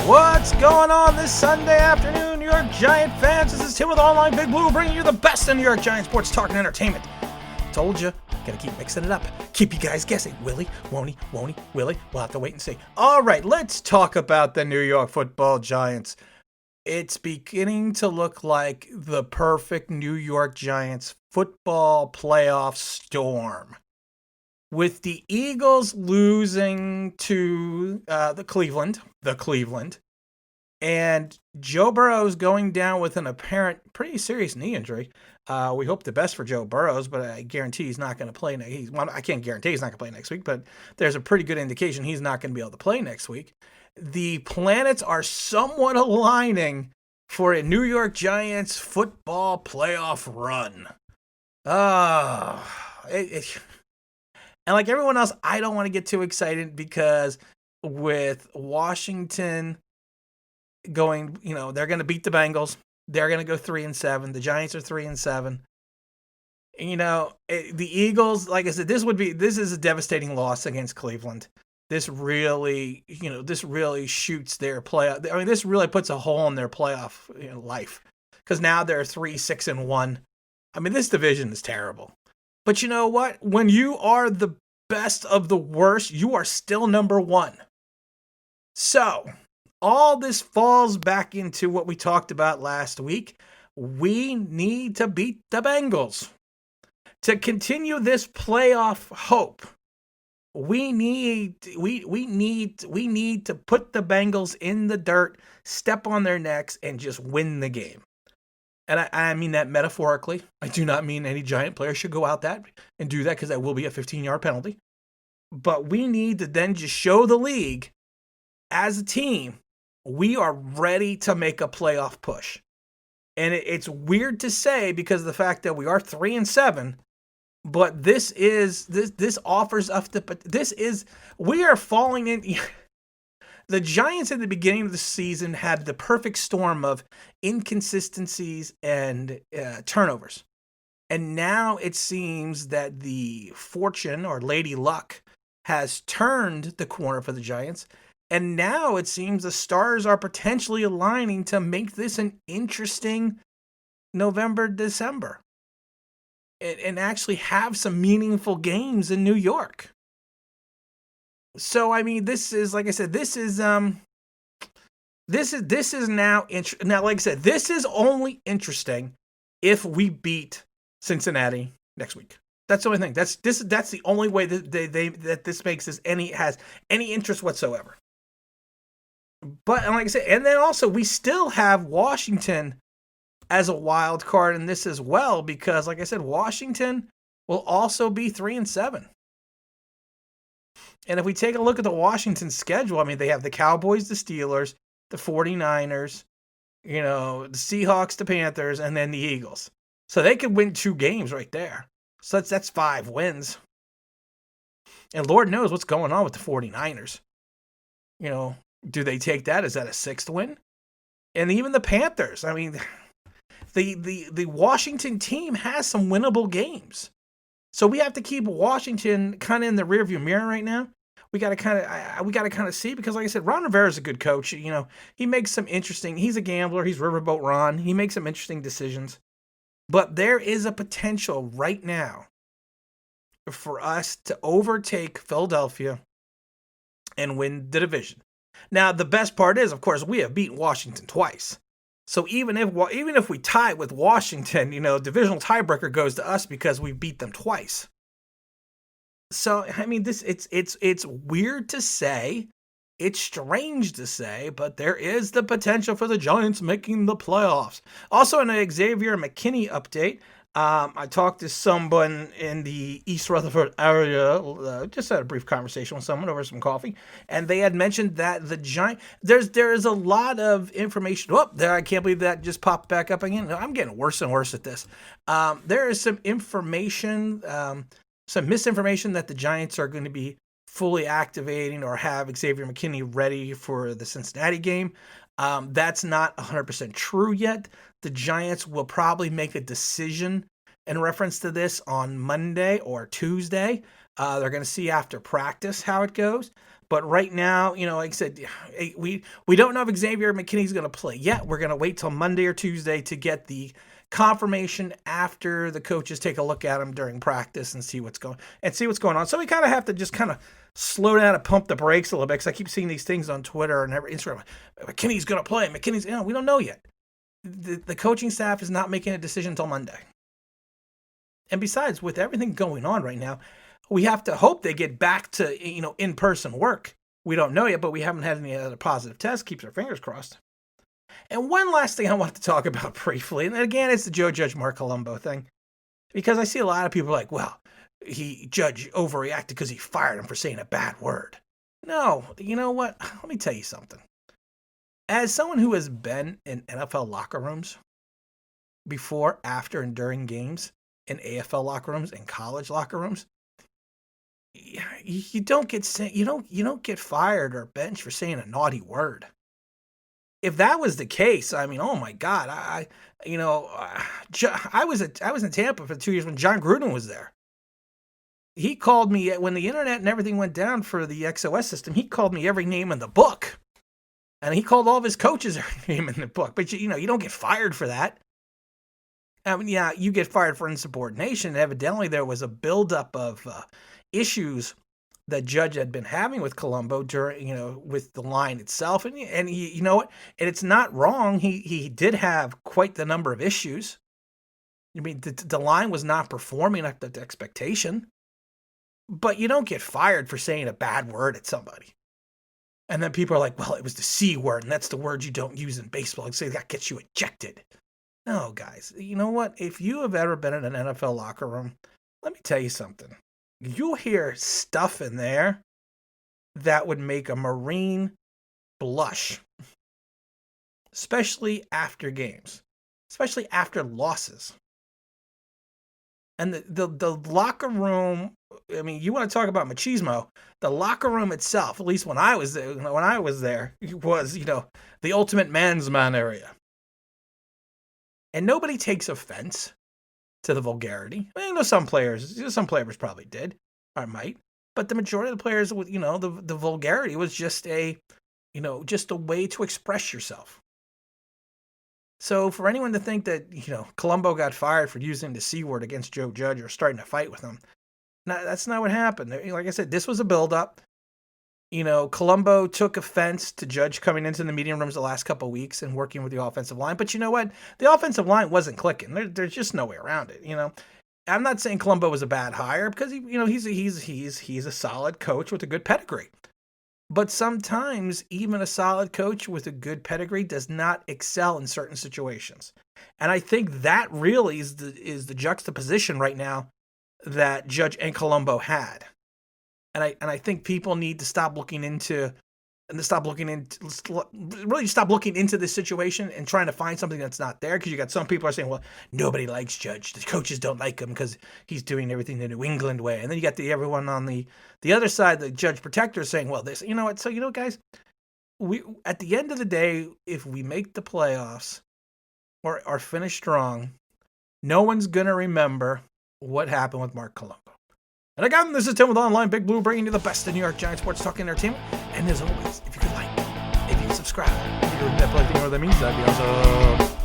What's going on this Sunday afternoon, New York Giant fans? This is Tim with Online Big Blue, bringing you the best in New York Giant sports talk and entertainment. Told you, gotta keep mixing it up. Keep you guys guessing. Willie, won't he, Willie? We'll have to wait and see. All right, let's talk about the New York Football Giants. It's beginning to look like the perfect New York Giants football playoff storm. With the Eagles losing to the Cleveland, and Joe Burrow's going down with an apparent pretty serious knee injury. We hope the best for Joe Burrow, but I guarantee he's not going to play. I can't guarantee he's not going to play next week, but there's a pretty good indication he's not going to be able to play next week. The planets are somewhat aligning for a New York Giants football playoff run. And like everyone else, I don't want to get too excited because with Washington going, they're going to beat the Bengals. They're going to go 3-7. The Giants are 3-7. The Eagles, like I said, this is a devastating loss against Cleveland. This really shoots their playoff. I mean, this really puts a hole in their playoff life because now they're 3-6-1. I mean, this division is terrible. But you know what? When you are the best of the worst, you are still number one. So, all this falls back into what we talked about last week. We need to beat the Bengals. To continue this playoff hope, we need to put the Bengals in the dirt, step on their necks, and just win the game. And I mean that metaphorically. I do not mean any Giant player should go out and do that because that will be a 15-yard penalty. But we need to then just show the league, as a team, we are ready to make a playoff push. And it's weird to say because of the fact that we are 3-7, but this offers us we are falling in. The Giants at the beginning of the season had the perfect storm of inconsistencies and turnovers. And now it seems that the fortune or Lady Luck has turned the corner for the Giants. And now it seems the stars are potentially aligning to make this an interesting November, December. And actually have some meaningful games in New York. So, I mean, this is, like I said, this is now, now, like I said, this is only interesting if we beat Cincinnati next week. That's the only thing. That's the only way that this makes has any interest whatsoever. But, and like I said, and then also we still have Washington as a wild card in this as well, because, like I said, Washington will also be 3-7. And if we take a look at the Washington schedule, I mean, they have the Cowboys, the Steelers, the 49ers, the Seahawks, the Panthers, and then the Eagles. So they could win 2 games right there. So that's 5 wins. And Lord knows what's going on with the 49ers. Do they take that? Is that a 6th win? And even the Panthers. I mean, the Washington team has some winnable games. So we have to keep Washington kind of in the rearview mirror right now. We got to kind of see, because like I said, Ron Rivera is a good coach. He makes some interesting. He's a gambler. He's Riverboat Ron. He makes some interesting decisions. But there is a potential right now for us to overtake Philadelphia and win the division. Now, the best part is, of course, we have beaten Washington twice. So even if we tie with Washington, divisional tiebreaker goes to us because we beat them twice. So I mean, it's weird to say, it's strange to say, but there is the potential for the Giants making the playoffs. Also, in a Xavier Mckinney update, I talked to someone in the East Rutherford area, just had a brief conversation with someone over some coffee, and they had mentioned that the Giants, there is a lot of information. I can't believe that just popped back up again. I'm getting worse and worse at this. There is some information, some misinformation that the Giants are going to be fully activating or have Xavier McKinney ready for the Cincinnati game. That's not 100% true yet. The Giants will probably make a decision in reference to this on Monday or Tuesday. They're going to see after practice how it goes. But right now, like I said, we don't know if Xavier McKinney's going to play yet. We're going to wait till Monday or Tuesday to get the confirmation after the coaches take a look at him during practice and see what's going on. So we kind of have to just kind of slow down and pump the brakes a little bit, because I keep seeing these things on Twitter and Instagram. McKinney's going to play. We don't know yet. The coaching staff is not making a decision until Monday. And besides, with everything going on right now, we have to hope they get back to, in-person work. We don't know yet, but we haven't had any other positive tests. Keeps our fingers crossed. And one last thing I wanted to talk about briefly, and again, it's the Joe Judge Mark Colombo thing, because I see a lot of people like, well, Judge overreacted because he fired him for saying a bad word. No, you know what? Let me tell you something. As someone who has been in NFL locker rooms before, after, and during games, in AFL locker rooms, in college locker rooms, you don't get fired or benched for saying a naughty word. If that was the case, I mean, oh my God, I was in Tampa for 2 years when John Gruden was there. He called me when the internet and everything went down for the XOS system. He called me every name in the book, and he called all of his coaches every name in the book. But you don't get fired for that. I mean, yeah, you get fired for insubordination. Evidently, there was a buildup of issues that Judge had been having with Colombo during, with the line itself. And he, what? And it's not wrong. He did have quite the number of issues. I mean, the line was not performing up to the expectation. But you don't get fired for saying a bad word at somebody. And then people are like, well, it was the C word, and that's the word you don't use in baseball. And say that gets you ejected. No, guys, you know what? If you have ever been in an NFL locker room, let me tell you something. You'll hear stuff in there that would make a Marine blush, especially after games, especially after losses. And the locker room, I mean, you want to talk about machismo, the locker room itself, at least when I was there, was, the ultimate man's man area. And nobody takes offense to the vulgarity. I mean, some players probably did, or might, but the majority of the players, the vulgarity was just a way to express yourself. So for anyone to think that, Colombo got fired for using the C word against Joe Judge or starting to fight with him, that's not what happened. Like I said, this was a buildup. Colombo took offense to Judge coming into the meeting rooms the last couple of weeks and working with the offensive line. But you know what? The offensive line wasn't clicking. There's just no way around it. I'm not saying Colombo was a bad hire, because he's a solid coach with a good pedigree. But sometimes even a solid coach with a good pedigree does not excel in certain situations. And I think that really is the juxtaposition right now that Judge and Colombo had. And I think people need to stop looking into this situation and trying to find something that's not there. Because you got some people are saying, well, nobody likes Judge. The coaches don't like him because he's doing everything the New England way. And then you got everyone on the other side, the Judge protectors, saying, well, this, you know what? So, guys, we at the end of the day, if we make the playoffs or finish strong, no one's going to remember what happened with Mark Colombo. And again, this is Tim with Online Big Blue, bringing you the best of New York Giants sports talk and entertainment. And as always, if you could like, if you could subscribe, if you could hit that like thing, what that means, that'd be awesome.